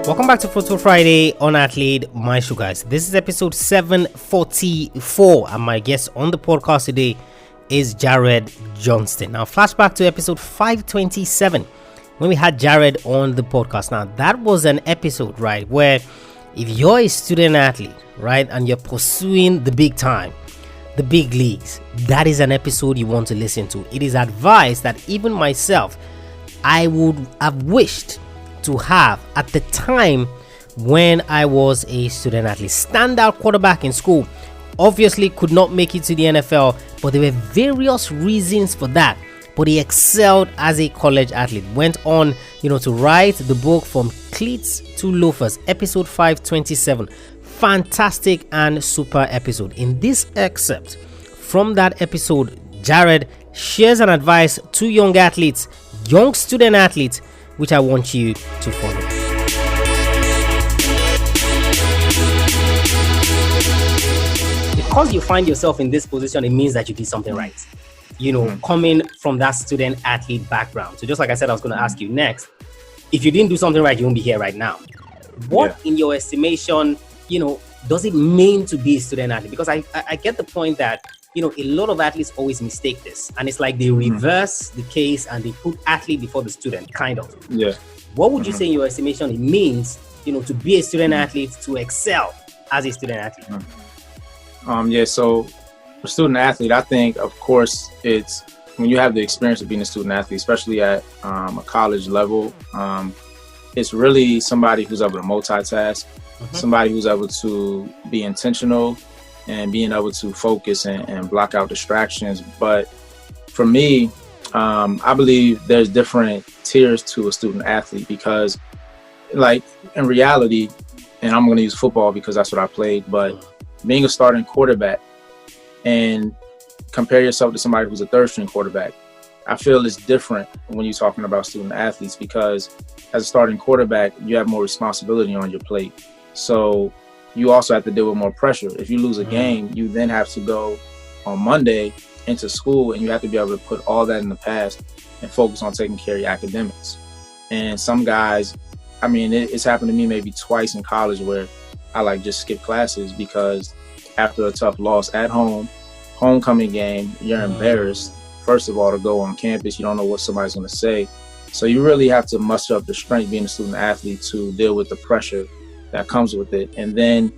Welcome back to Photo Friday on Athlete My Show, guys. This is episode 744, and my guest on the podcast today is Jared Johnston. Now, flashback to episode 527 when we had Jared on the podcast. Now, that was an episode, right, where if you're a student athlete, right, and you're pursuing the big time, the big leagues, that is an episode you want to listen to. It is advice that even myself, I would have wished to have at the time when I was a student athlete. Standout quarterback in school, obviously could not make it to the NFL, but there were various reasons for that. But he excelled as a college athlete. Went on, to write the book From Cleats to Loafers, episode 527. Fantastic and super episode. In this excerpt from that episode, Jared shares an advice to young athletes, young student athletes, which I want you to follow. Because you find yourself in this position, it means that you did something right. Coming from that student athlete background. So just like I said, I was going to ask you next, if you didn't do something right, you won't be here right now. What, in your estimation, does it mean to be a student athlete? Because I get the point that, a lot of athletes always mistake this. And it's like they reverse the case and they put athlete before the student, kind of. Yeah. What would you say in your estimation it means, to be a student athlete, to excel as a student athlete? So for student athlete, I think, of course, it's when you have the experience of being a student athlete, especially at a college level, it's really somebody who's able to multitask, somebody who's able to be intentional and being able to focus and block out distractions. But for me, I believe there's different tiers to a student athlete because, like, in reality, and I'm going to use football because that's what I played, but being a starting quarterback and compare yourself to somebody who's a third string quarterback, I feel it's different when you're talking about student athletes because as a starting quarterback, you have more responsibility on your plate. So you also have to deal with more pressure. If you lose a game, you then have to go on Monday into school and you have to be able to put all that in the past and focus on taking care of your academics. And some guys, it's happened to me maybe twice in college where I just skip classes because after a tough loss at home, homecoming game, you're embarrassed, first of all, to go on campus. You don't know what somebody's going to say. So you really have to muster up the strength being a student athlete to deal with the pressure that comes with it. And then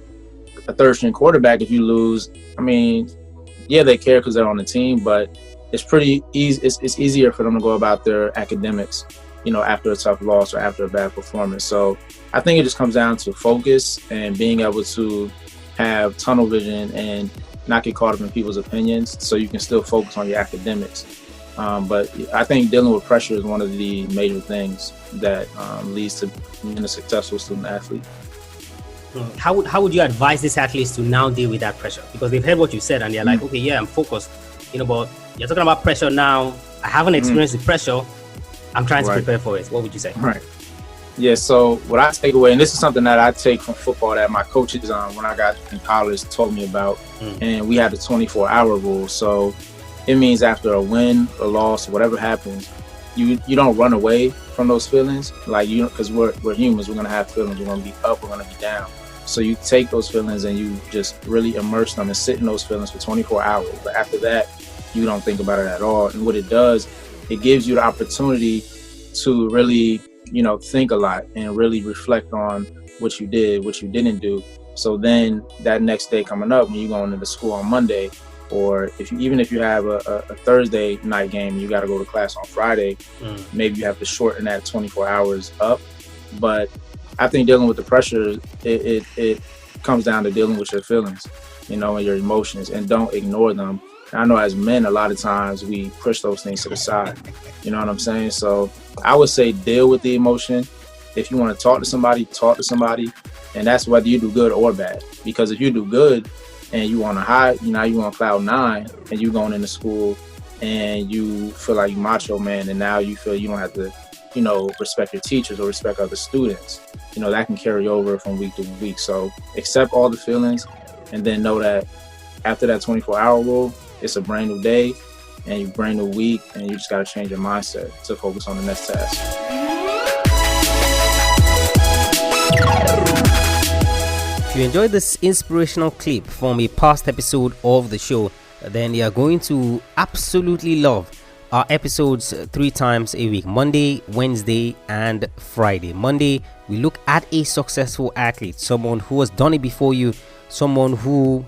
a third string quarterback, if you lose, they care because they're on the team, but it's pretty easy. It's easier for them to go about their academics, after a tough loss or after a bad performance. So I think it just comes down to focus and being able to have tunnel vision and not get caught up in people's opinions so you can still focus on your academics. But I think dealing with pressure is one of the major things that leads to being a successful student athlete. How would you advise these athletes to now deal with that pressure? Because they've heard what you said and they're like, okay, yeah, I'm focused, but you're talking about pressure now. I haven't experienced the pressure. I'm trying to prepare for it. What would you say? Right. Yeah, so what I take away, and this is something that I take from football that my coaches when I got in college told me about, and we had the 24-hour rule. So it means after a win, a loss, whatever happens, you don't run away from those feelings, because we're humans, we're gonna have feelings. We're gonna be up, we're gonna be down. So you take those feelings and you just really immerse them and sit in those feelings for 24 hours. But after that, you don't think about it at all. And what it does, it gives you the opportunity to really, think a lot and really reflect on what you did, what you didn't do. So then that next day coming up, when you're going into school on Monday, or if you have a Thursday night game, you got to go to class on Friday, maybe you have to shorten that 24 hours up. But I think dealing with the pressure, it comes down to dealing with your feelings, and your emotions, and don't ignore them. And I know as men, a lot of times we push those things to the side. You know what I'm saying? So I would say deal with the emotion. If you want to talk to somebody, and that's whether you do good or bad. Because if you do good and you on a high, you on cloud 9, and you going into school and you feel like you macho man, and now you feel you don't have to, respect your teachers or respect other students. That can carry over from week to week. So accept all the feelings and then know that after that 24-hour rule, it's a brand new day and you brand new week, and you just got to change your mindset to focus on the next task. If you enjoyed this inspirational clip from a past episode of the show, then you are going to absolutely love our episodes 3 times a week: Monday, Wednesday, and Friday. Monday, we look at a successful athlete, someone who has done it before you, someone who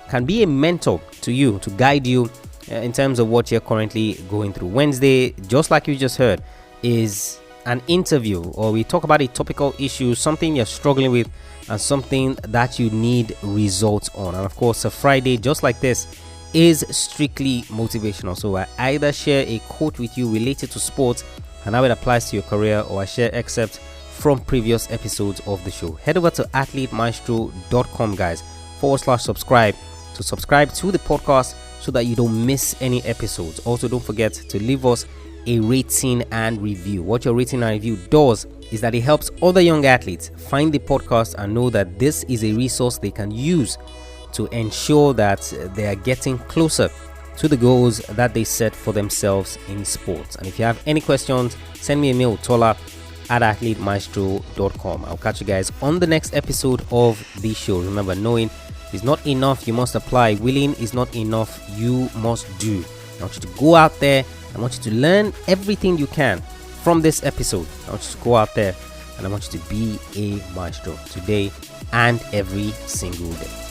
can be a mentor to you, to guide you in terms of what you're currently going through. Wednesday, just like you just heard, is an interview, or we talk about a topical issue, something you're struggling with and something that you need results on. And of course, a Friday just like this is strictly motivational. So I either share a quote with you related to sports and how it applies to your career, or I share excerpts from previous episodes of the show. Head over to athletemaestro.com, guys, /subscribe to subscribe to the podcast so that you don't miss any episodes. Also, don't forget to leave us a rating and review. What your rating and review does is that it helps other young athletes find the podcast and know that this is a resource they can use to ensure that they are getting closer to the goals that they set for themselves in sports. And if you have any questions, send me a mail, tola@athletemaestro.com. I'll catch you guys on the next episode of the show. Remember, knowing is not enough, you must apply. Willing is not enough, you must do. I want you to go out there. I want you to learn everything you can from this episode. I want you to go out there and I want you to be a maestro today and every single day.